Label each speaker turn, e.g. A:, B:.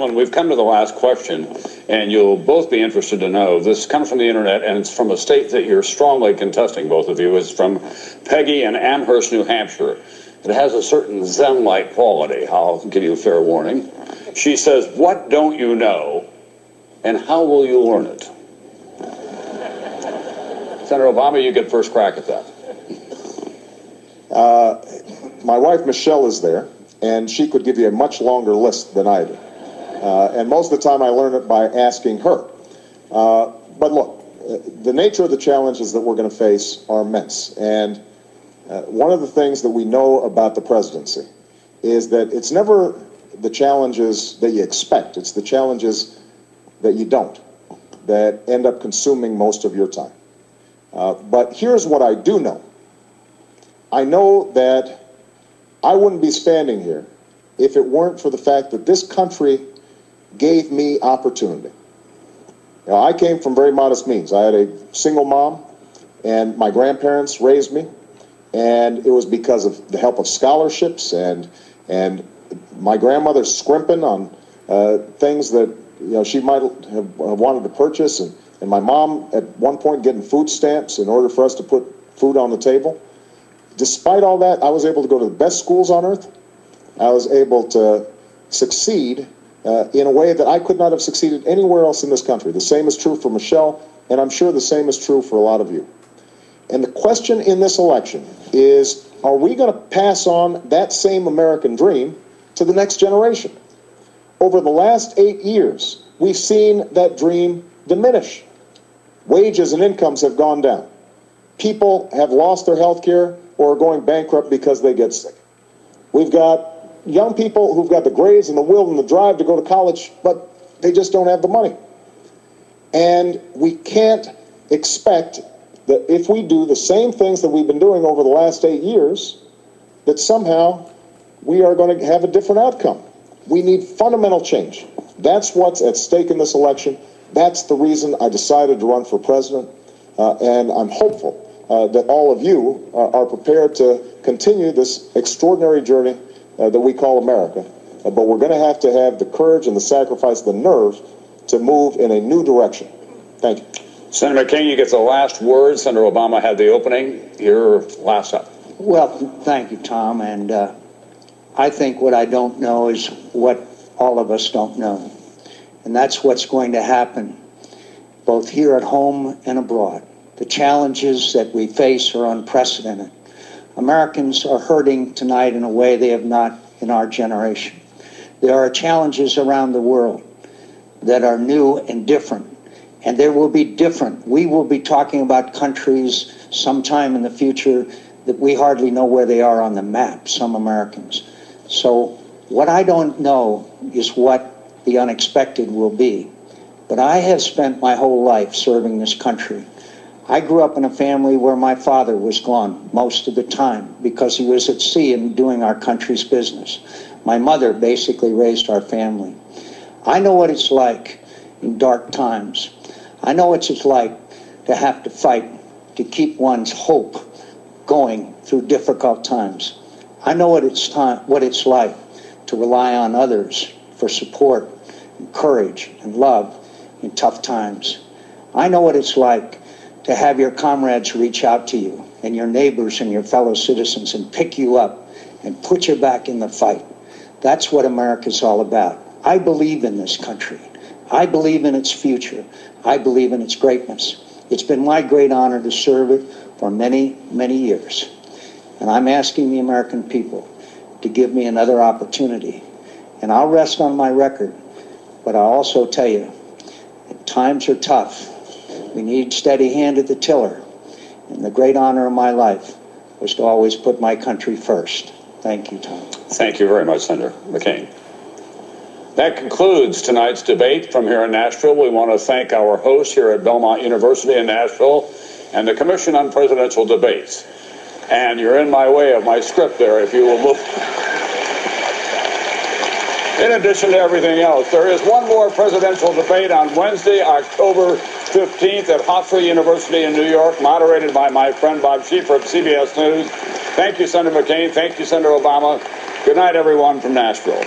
A: We've come to the last question, and you'll both be interested to know. This comes from the internet, and it's from a state that you're strongly contesting, both of you. It's from Peggy in Amherst, New Hampshire. It has a certain Zen-like quality. I'll give you a fair warning. She says, "What don't you know, and how will you learn it?" Senator Obama, you get first crack at that.
B: My wife, Michelle, is there, and she could give you a much longer list than I do. And most of the time I learn it by asking her. But look, the nature of the challenges that we're going to face are immense. And one of the things that we know about the presidency is that it's never the challenges that you expect. It's the challenges that you don't that end up consuming most of your time. But here's what I do know. I know that I wouldn't be standing here if it weren't for the fact that this country gave me opportunity. You know, I came from very modest means. I had a single mom, and my grandparents raised me, and it was because of the help of scholarships and my grandmother scrimping on things that she might have wanted to purchase, and my mom at one point getting food stamps in order for us to put food on the table. Despite all that, I was able to go to the best schools on earth. I was able to succeed in a way that I could not have succeeded anywhere else in this country. The same is true for Michelle, and I'm sure the same is true for a lot of you. And the question in this election is, are we going to pass on that same American dream to the next generation? Over the last 8 years, we've seen that dream diminish. Wages and incomes have gone down. People have lost their health care or are going bankrupt because they get sick. We've got young people who've got the grades and the will and the drive to go to college, but they just don't have the money. And we can't expect that if we do the same things that we've been doing over the last 8 years, that somehow we are going to have a different outcome. We need fundamental change. That's what's at stake in this election. That's the reason I decided to run for president, and I'm hopeful that all of you are prepared to continue this extraordinary journey that we call America. But we're going to have the courage and the sacrifice, the nerve to move in a new direction. Thank you.
A: Senator McCain, you get the last word. Senator Obama had the opening. You're last up.
C: Well, thank you, Tom. And I think what I don't know is what all of us don't know. And that's what's going to happen both here at home and abroad. The challenges that we face are unprecedented. Americans are hurting tonight in a way they have not in our generation. There are challenges around the world that are new and different, and there will be different. We will be talking about countries sometime in the future that we hardly know where they are on the map, some Americans. So what I don't know is what the unexpected will be. But I have spent my whole life serving this country. I grew up in a family where my father was gone most of the time because he was at sea and doing our country's business. My mother basically raised our family. I know what it's like in dark times. I know what it's like to have to fight to keep one's hope going through difficult times. I know what it's like to rely on others for support and courage and love in tough times. I know what it's like to have your comrades reach out to you and your neighbors and your fellow citizens and pick you up and put you back in the fight. That's what America's all about. I believe in this country. I believe in its future. I believe in its greatness. It's been my great honor to serve it for many, many years. And I'm asking the American people to give me another opportunity. And I'll rest on my record, but I'll also tell you, times are tough. We need steady hand at the tiller. And the great honor of my life was to always put my country first. Thank you, Tom.
A: Thank you very much, Senator McCain. That concludes tonight's debate from here in Nashville. We want to thank our hosts here at Belmont University in Nashville and the Commission on Presidential Debates. And you're in my way of my script there, if you will move. In addition to everything else, there is one more presidential debate on Wednesday, October 15th at Hofstra University in New York, moderated by my friend Bob Schieffer of CBS News. Thank you, Senator McCain. Thank you, Senator Obama. Good night, everyone, from Nashville.